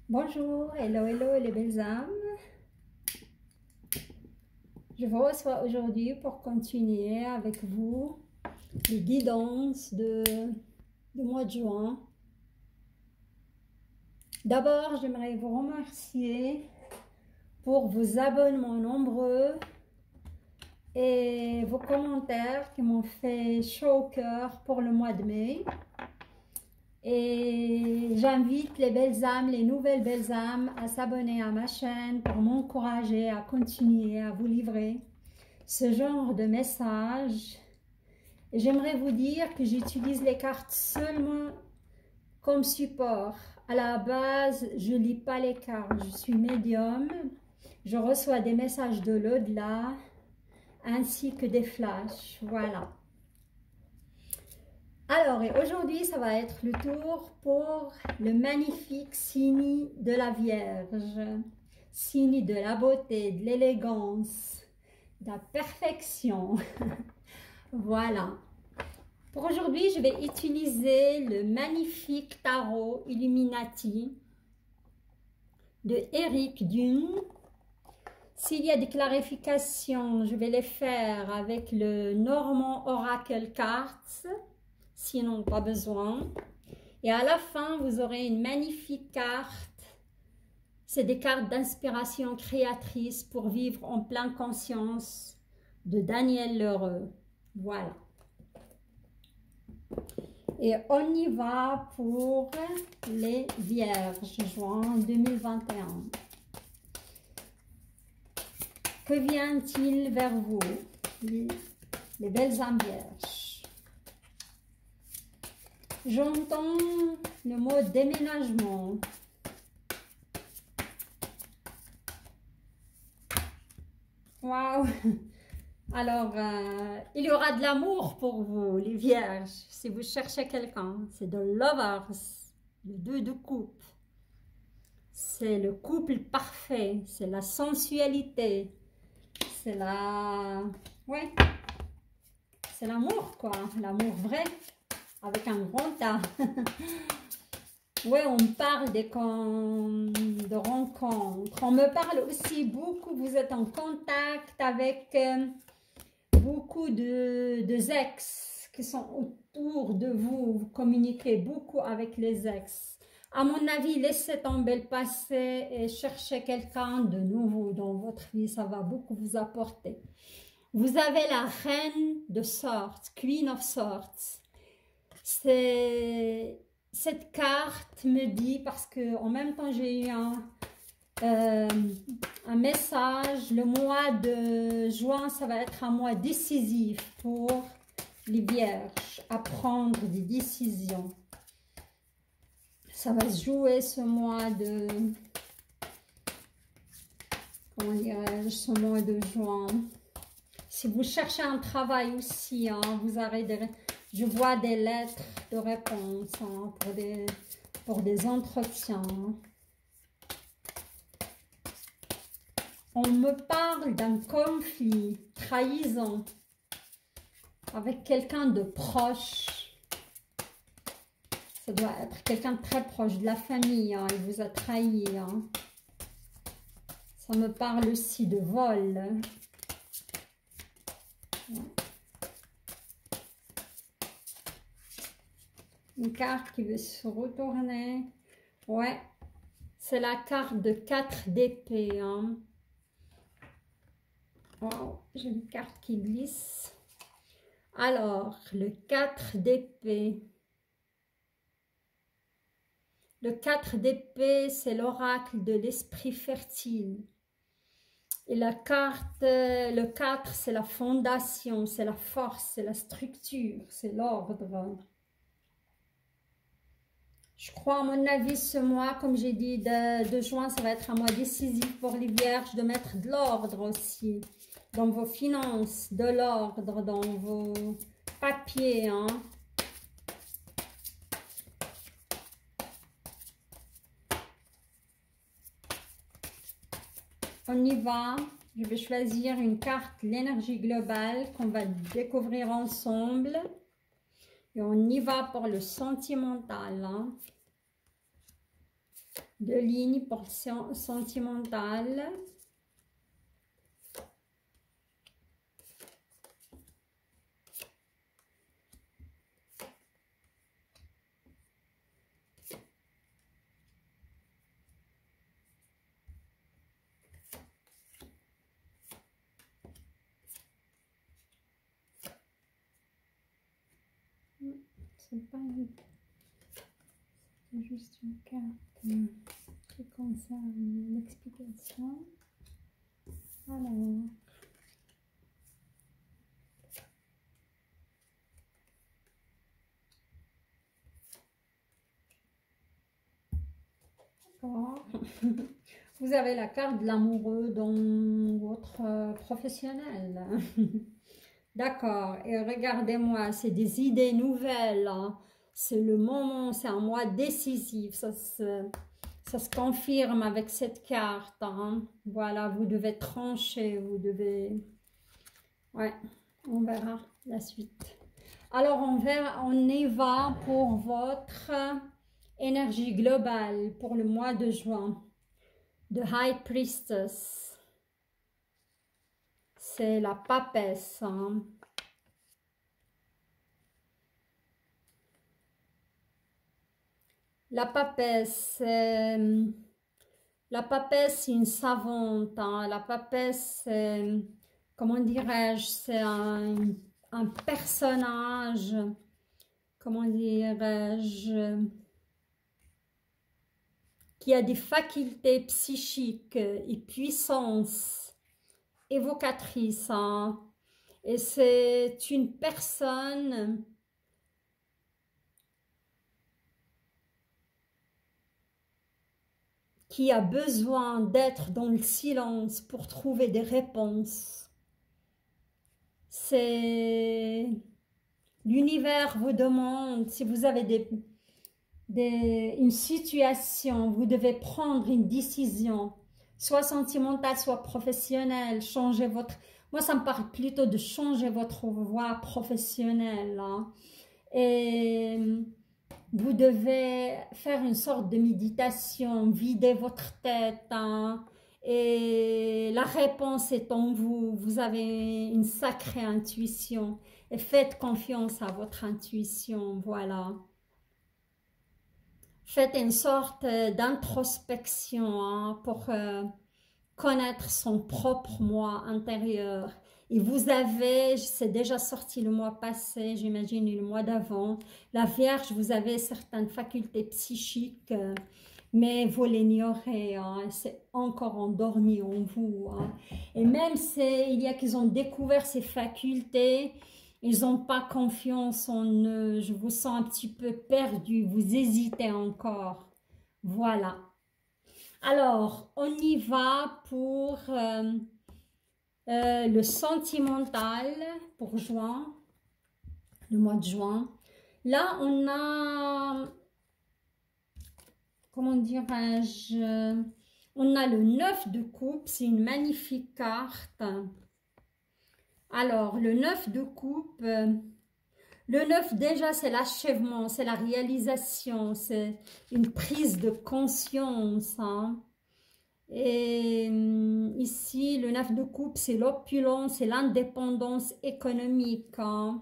Bonjour, hello, hello les belles âmes. Je vous reçois aujourd'hui pour continuer avec vous les guidances du mois de juin. D'abord, j'aimerais vous remercier pour vos abonnements nombreux et vos commentaires qui m'ont fait chaud au cœur pour le mois de mai. Et j'invite les belles âmes, les nouvelles belles âmes à s'abonner à ma chaîne pour m'encourager à continuer à vous livrer ce genre de messages. Et j'aimerais vous dire que j'utilise les cartes seulement comme support. À la base, je ne lis pas les cartes, je suis médium. Je reçois des messages de l'au-delà ainsi que des flashs. Voilà. Alors, et aujourd'hui, ça va être le tour pour le magnifique signe de la Vierge. Signe de la beauté, de l'élégance, de la perfection. Voilà. Pour aujourd'hui, je vais utiliser le magnifique tarot Illuminati de Eric Dune. S'il y a des clarifications, je vais les faire avec le Normand Oracle Cards. Sinon, pas besoin. Et à la fin, vous aurez une magnifique carte. C'est des cartes d'inspiration créatrice pour vivre en pleine conscience de Daniel L'Heureux. Voilà. Et on y va pour les Vierges, juin 2021. Que vient-il vers vous, les belles âmes vierges? J'entends le mot déménagement. Waouh! Alors, il y aura de l'amour pour vous, les vierges, si vous cherchez quelqu'un. C'est de lovers, le 2 de coupe. C'est le couple parfait, c'est la sensualité, c'est la... Ouais, c'est l'amour, quoi. L'amour vrai, avec un grand A. Ouais, on parle de rencontres. On me parle aussi beaucoup, vous êtes en contact avec beaucoup de ex qui sont autour de vous. Vous communiquez beaucoup avec les ex. À mon avis, laissez tomber le passé et cherchez quelqu'un de nouveau dans votre vie. Ça va beaucoup vous apporter. Vous avez la reine de Swords, Queen of Swords. Cette carte me dit, parce que en même temps j'ai eu un message, le mois de juin, ça va être un mois décisif pour les vierges, à prendre des décisions. Ça va se jouer ce mois de, comment dirais-je, ce mois de juin. Si vous cherchez un travail aussi, hein, vous aurez je vois des lettres de réponse hein, pour des entretiens. On me parle d'un conflit, trahison, avec quelqu'un de proche. Ça doit être quelqu'un de très proche, de la famille, hein, il vous a trahi. Hein. Ça me parle aussi de vol. Ouais. Une carte qui veut se retourner. Ouais, c'est la carte de 4 d'épée. Hein. Wow, j'ai une carte qui glisse. Alors, le 4 d'épée. Le 4 d'épée, c'est l'oracle de l'esprit fertile. Et la carte, le 4, c'est la fondation, c'est la force, c'est la structure, c'est l'ordre. Je crois, à mon avis, ce mois, comme j'ai dit, de juin, ça va être un mois décisif pour les vierges, de mettre de l'ordre aussi dans vos finances, de l'ordre dans vos papiers. Hein. On y va. Je vais choisir une carte, l'énergie globale, qu'on va découvrir ensemble. Et on y va pour le sentimental. Hein. 2 lignes pour le sentimental. C'est pas c'est juste une carte qui concerne l'explication. Alors, d'accord. Vous avez la carte de l'amoureux dans votre professionnel. D'accord, et regardez-moi, c'est des idées nouvelles, hein. C'est le moment, c'est un mois décisif, ça se confirme avec cette carte, hein. Voilà, vous devez trancher, vous devez... Ouais, on verra la suite. Alors, on y va pour votre énergie globale pour le mois de juin. The High Priestess. C'est la papesse, hein. La papesse, c'est une savante, hein. La papesse, comment dirais-je, c'est un personnage, comment dirais-je, qui a des facultés psychiques et puissance évocatrice, hein. Et c'est une personne qui a besoin d'être dans le silence pour trouver des réponses. C'est l'univers vous demande, si vous avez une situation, vous devez prendre une décision, soit sentimentale, soit professionnelle, changer votre... Moi, ça me parle plutôt de changer votre voie professionnelle, hein. Et vous devez faire une sorte de méditation, vider votre tête, hein, et la réponse est en vous. Vous avez une sacrée intuition et faites confiance à votre intuition, voilà. Faites une sorte d'introspection, hein, pour connaître son propre moi intérieur. Et vous avez, c'est déjà sorti le mois passé, j'imagine, et le mois d'avant, la Vierge, vous avez certaines facultés psychiques, mais vous l'ignorez, hein, c'est encore endormi en vous, hein. Et même il y a qu'ils ont découvert ces facultés, ils n'ont pas confiance en eux, je vous sens un petit peu perdu, vous hésitez encore, voilà. Alors, on y va pour le sentimental pour juin, le mois de juin. Là, on a, comment dirais-je, on a le 9 de coupe, c'est une magnifique carte. Alors, le 9 de coupe, le 9 déjà c'est l'achèvement, c'est la réalisation, c'est une prise de conscience, hein. Et ici, le 9 de coupe, c'est l'opulence, c'est l'indépendance économique, hein.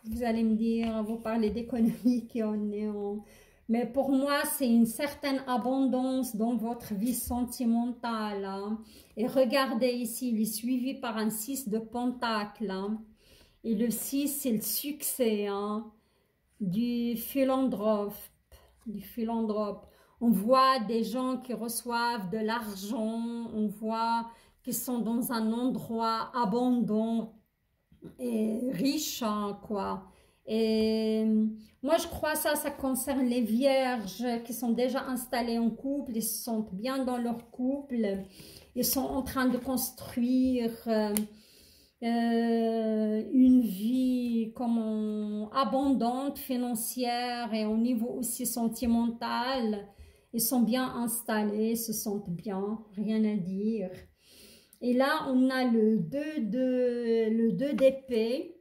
Vous allez me dire, vous parlez d'économie qui en est en... Mais pour moi, c'est une certaine abondance dans votre vie sentimentale, hein. Et regardez ici, il est suivi par un 6 de pentacle, hein. Et le 6, c'est le succès, hein, du philanthrope, du philanthrope. On voit des gens qui reçoivent de l'argent, on voit qu'ils sont dans un endroit abondant et riche, hein, quoi. Et moi, je crois ça concerne les vierges qui sont déjà installées en couple, ils se sentent bien dans leur couple, ils sont en train de construire une vie abondante, financière et au niveau aussi sentimental. Ils sont bien installés, se sentent bien, rien à dire. Et là, on a le 2 d'épée.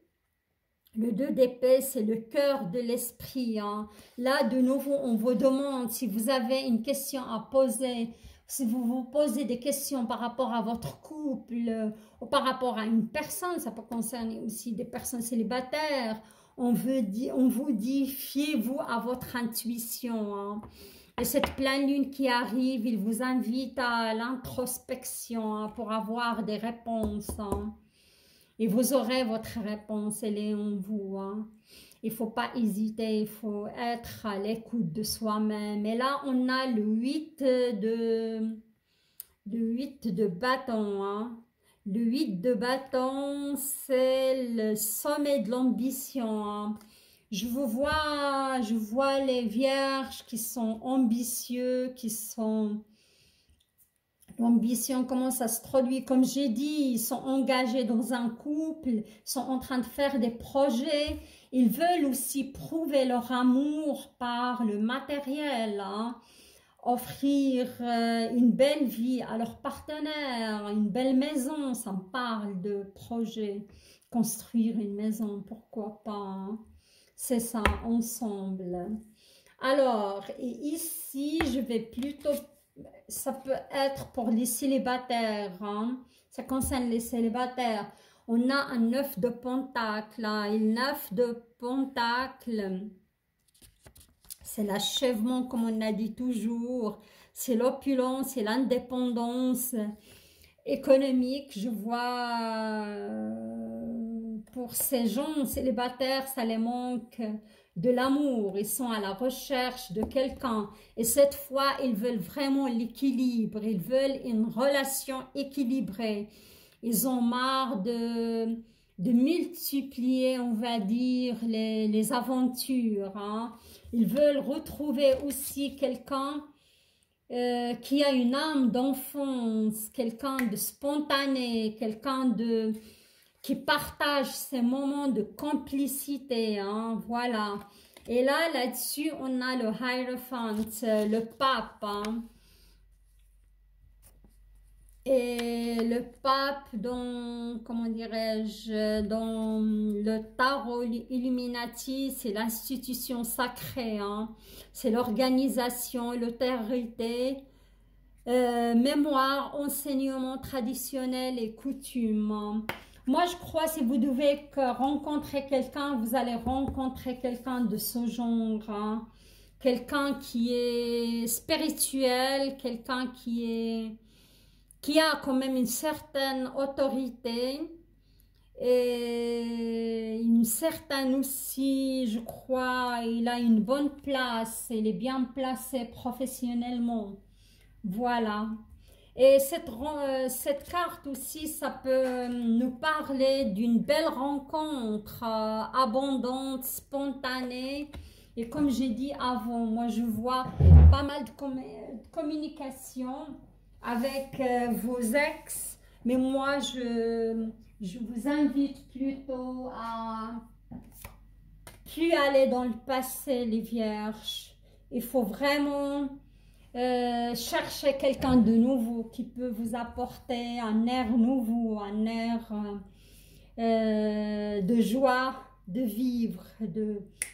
Le 2 d'épée, c'est le cœur de l'esprit. Hein. Là, de nouveau, on vous demande si vous avez une question à poser, si vous vous posez des questions par rapport à votre couple ou par rapport à une personne, ça peut concerner aussi des personnes célibataires. On vous dit, fiez-vous à votre intuition. Hein. Et cette pleine lune qui arrive, il vous invite à l'introspection hein, pour avoir des réponses. Hein. Et vous aurez votre réponse, elle est en vous. Hein. Il ne faut pas hésiter, il faut être à l'écoute de soi-même. Et là, on a le 8 de bâton. Hein. Le 8 de bâton, c'est le sommet de l'ambition. Hein. Je vois les vierges qui sont ambitieux, qui sont... L'ambition, comment ça se traduit? Comme j'ai dit, ils sont engagés dans un couple, ils sont en train de faire des projets. Ils veulent aussi prouver leur amour par le matériel, hein. Offrir une belle vie à leur partenaire, une belle maison, ça me parle de projet. Construire une maison, pourquoi pas, hein. C'est ça, ensemble. Alors, et ici, je vais plutôt... Ça peut être pour les célibataires, hein. Ça concerne les célibataires. On a un 9 de pentacle, là. Et le 9 de pentacle, c'est l'achèvement, comme on a dit toujours. C'est l'opulence, c'est l'indépendance économique. Je vois pour ces gens célibataires, ça les manque de l'amour, ils sont à la recherche de quelqu'un et cette fois ils veulent vraiment l'équilibre, ils veulent une relation équilibrée, ils ont marre de multiplier, on va dire, les aventures, hein. Ils veulent retrouver aussi quelqu'un qui a une âme d'enfance, quelqu'un de spontané, quelqu'un qui partage ces moments de complicité, hein, voilà. Et là, là-dessus, on a le Hiérophant, le pape, hein. Et le pape, dans, comment dirais-je, dans le tarot Illuminati, c'est l'institution sacrée, hein. C'est l'organisation, l'autorité, mémoire, enseignement traditionnel et coutume, hein. Moi, je crois que si vous devez rencontrer quelqu'un, vous allez rencontrer quelqu'un de ce genre, hein. Quelqu'un qui est spirituel, quelqu'un qui a quand même une certaine autorité et une certaine aussi, je crois, il a une bonne place, il est bien placé professionnellement. Voilà. Et cette carte aussi, ça peut nous parler d'une belle rencontre abondante, spontanée. Et comme j'ai dit avant, moi je vois pas mal de communication avec vos ex. Mais moi, je vous invite plutôt à plus aller dans le passé, les vierges. Il faut vraiment... cherchez quelqu'un de nouveau qui peut vous apporter un air nouveau, un air de joie, de vivre,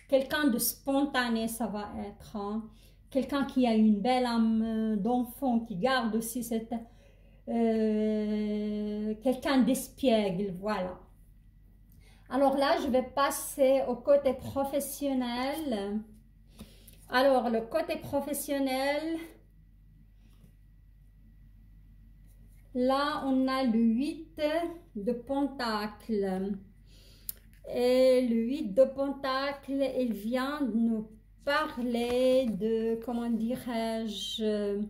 quelqu'un de spontané, ça va être, hein. Quelqu'un qui a une belle âme d'enfant, qui garde aussi cette... quelqu'un d'espiègle, voilà. Alors là, je vais passer au côté professionnel. Alors, le côté professionnel, là, on a le 8 de pentacle. Et le 8 de pentacle, il vient de nous parler de, comment dirais-je,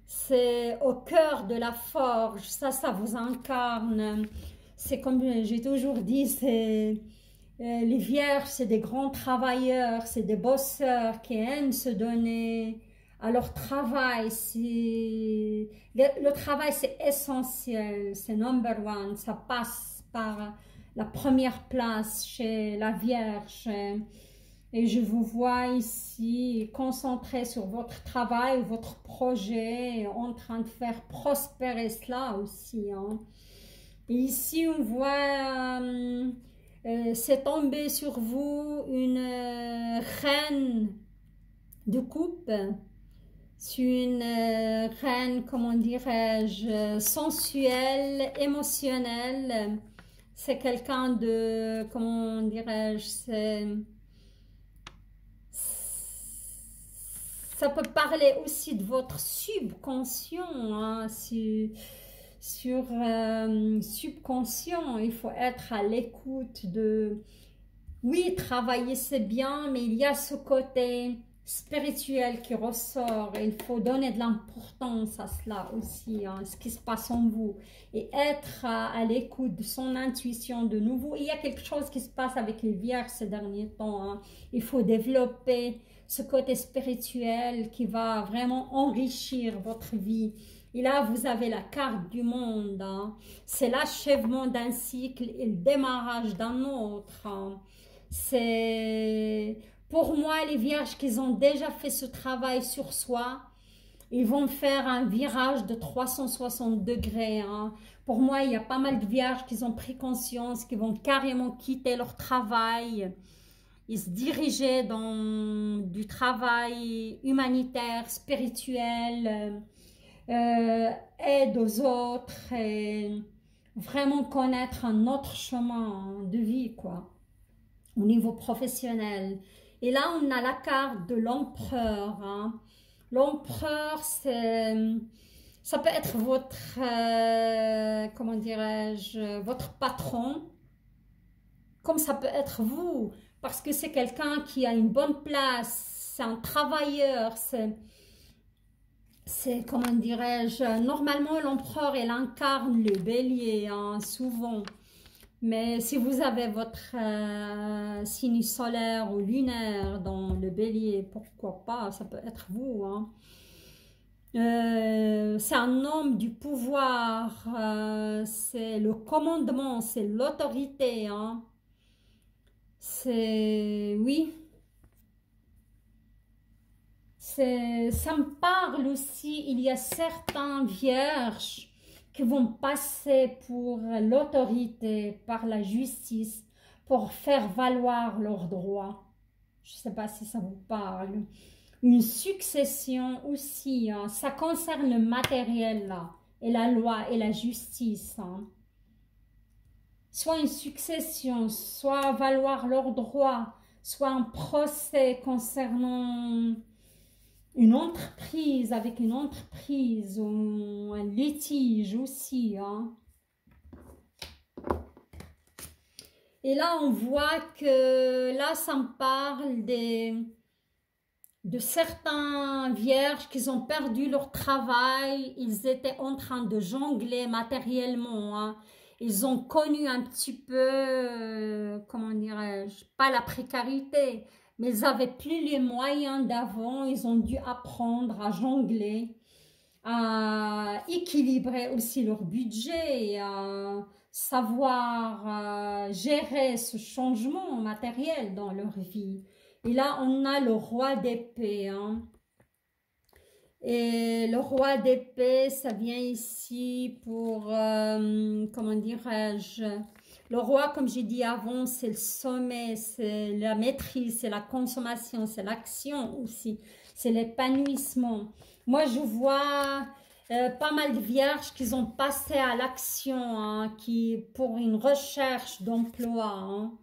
c'est au cœur de la forge. Ça vous incarne. C'est comme j'ai toujours dit, c'est... les vierges, c'est des grands travailleurs, c'est des bosseurs qui aiment se donner à leur travail. Le travail, c'est essentiel, c'est number one, ça passe par la première place chez la Vierge. Et je vous vois ici concentré sur votre travail, votre projet, en train de faire prospérer cela aussi, hein. Et ici, on voit... C'est tombé sur vous une reine de coupe. C'est une reine, comment dirais-je, sensuelle, émotionnelle. C'est quelqu'un de, comment dirais-je, ça peut parler aussi de votre subconscient, hein, subconscient. Il faut être à l'écoute de... Oui, travailler c'est bien, mais il y a ce côté spirituel qui ressort et il faut donner de l'importance à cela aussi, hein, ce qui se passe en vous et être à l'écoute de son intuition de nouveau. Il y a quelque chose qui se passe avec les vierges ces derniers temps, hein. Il faut développer ce côté spirituel qui va vraiment enrichir votre vie. Et là, vous avez la carte du monde, hein. C'est l'achèvement d'un cycle et le démarrage d'un autre, hein. C'est... Pour moi, les vierges qui ont déjà fait ce travail sur soi, ils vont faire un virage de 360 degrés, hein. Pour moi, il y a pas mal de vierges qui ont pris conscience, qui vont carrément quitter leur travail et se diriger dans du travail humanitaire, spirituel, aide aux autres et vraiment connaître un autre chemin de vie, quoi, au niveau professionnel. Et là, on a la carte de l'empereur, hein. L'empereur, ça peut être votre, comment dirais-je, votre patron, comme ça peut être vous, parce que c'est quelqu'un qui a une bonne place, c'est un travailleur, c'est comment dirais-je, normalement l'empereur, il incarne le bélier, hein, souvent. Mais si vous avez votre signe solaire ou lunaire dans le bélier, pourquoi pas, ça peut être vous, hein. C'est un homme du pouvoir, c'est le commandement, c'est l'autorité, hein. C'est, oui, ça me parle aussi, il y a certains vierges qui vont passer pour l'autorité, par la justice, pour faire valoir leurs droits. Je ne sais pas si ça vous parle. Une succession aussi, hein. Ça concerne le matériel là, et la loi et la justice, hein. Soit une succession, soit valoir leurs droits, soit un procès concernant une entreprise avec une entreprise ou un litige aussi, hein. Et là, on voit que là, ça me parle de certains vierges qui ont perdu leur travail. Ils étaient en train de jongler matériellement, hein. Ils ont connu un petit peu, comment dirais-je, pas la précarité, mais ils n'avaient plus les moyens d'avant. Ils ont dû apprendre à jongler, à équilibrer aussi leur budget, à savoir gérer ce changement matériel dans leur vie. Et là, on a le roi d'épée, hein. Et le roi d'épée, ça vient ici pour, comment dirais-je, le roi, comme j'ai dit avant, c'est le sommet, c'est la maîtrise, c'est la consommation, c'est l'action aussi, c'est l'épanouissement. Moi, je vois pas mal de vierges qui ont passé à l'action, hein, qui, pour une recherche d'emploi, hein.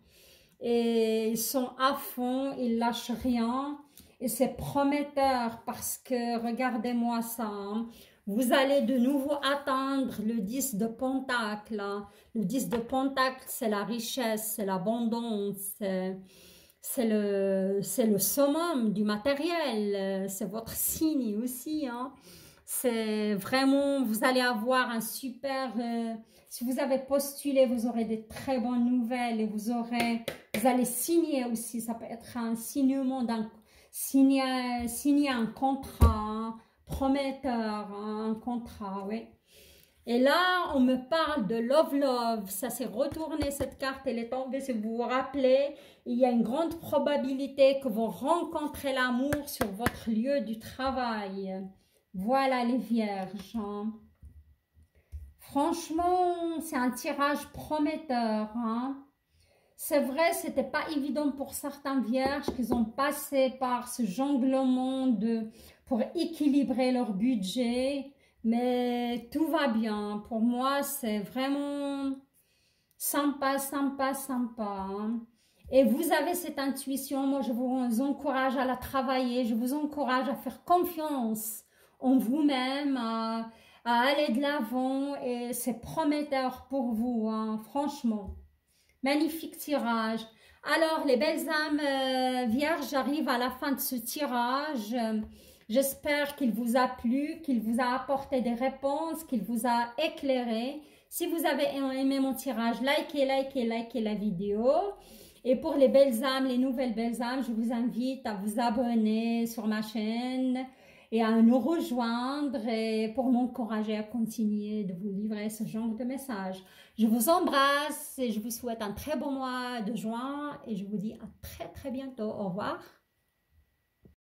Et ils sont à fond, ils lâchent rien. Et c'est prometteur parce que, regardez-moi ça, hein, vous allez de nouveau atteindre le 10 de Pentacle, hein. Le 10 de Pentacle, c'est la richesse, c'est l'abondance, c'est le summum du matériel, c'est votre signe aussi, hein. C'est vraiment, vous allez avoir un super... si vous avez postulé, vous aurez des très bonnes nouvelles et vous allez signer aussi. Ça peut être un signement signer un contrat, hein, prometteur, hein, un contrat, oui. Et là, on me parle de Love Love. Ça s'est retourné, cette carte, elle est tombée. Si vous vous rappelez, il y a une grande probabilité que vous rencontrez l'amour sur votre lieu du travail. Voilà les vierges, hein. Franchement, c'est un tirage prometteur, hein. C'est vrai, c'était pas évident pour certains vierges qu'ils ont passé par ce jonglement pour équilibrer leur budget, mais tout va bien. Pour moi, c'est vraiment sympa, sympa, sympa, hein. Et vous avez cette intuition, moi je vous encourage à la travailler, je vous encourage à faire confiance en vous-même, à aller de l'avant et c'est prometteur pour vous, hein, franchement. Magnifique tirage. Alors, les belles âmes vierges, j'arrive à la fin de ce tirage. J'espère qu'il vous a plu, qu'il vous a apporté des réponses, qu'il vous a éclairé. Si vous avez aimé mon tirage, likez, likez, likez la vidéo. Et pour les belles âmes, les nouvelles belles âmes, je vous invite à vous abonner sur ma chaîne et à nous rejoindre et pour m'encourager à continuer de vous livrer ce genre de messages. Je vous embrasse et je vous souhaite un très bon mois de juin et je vous dis à très très bientôt. Au revoir.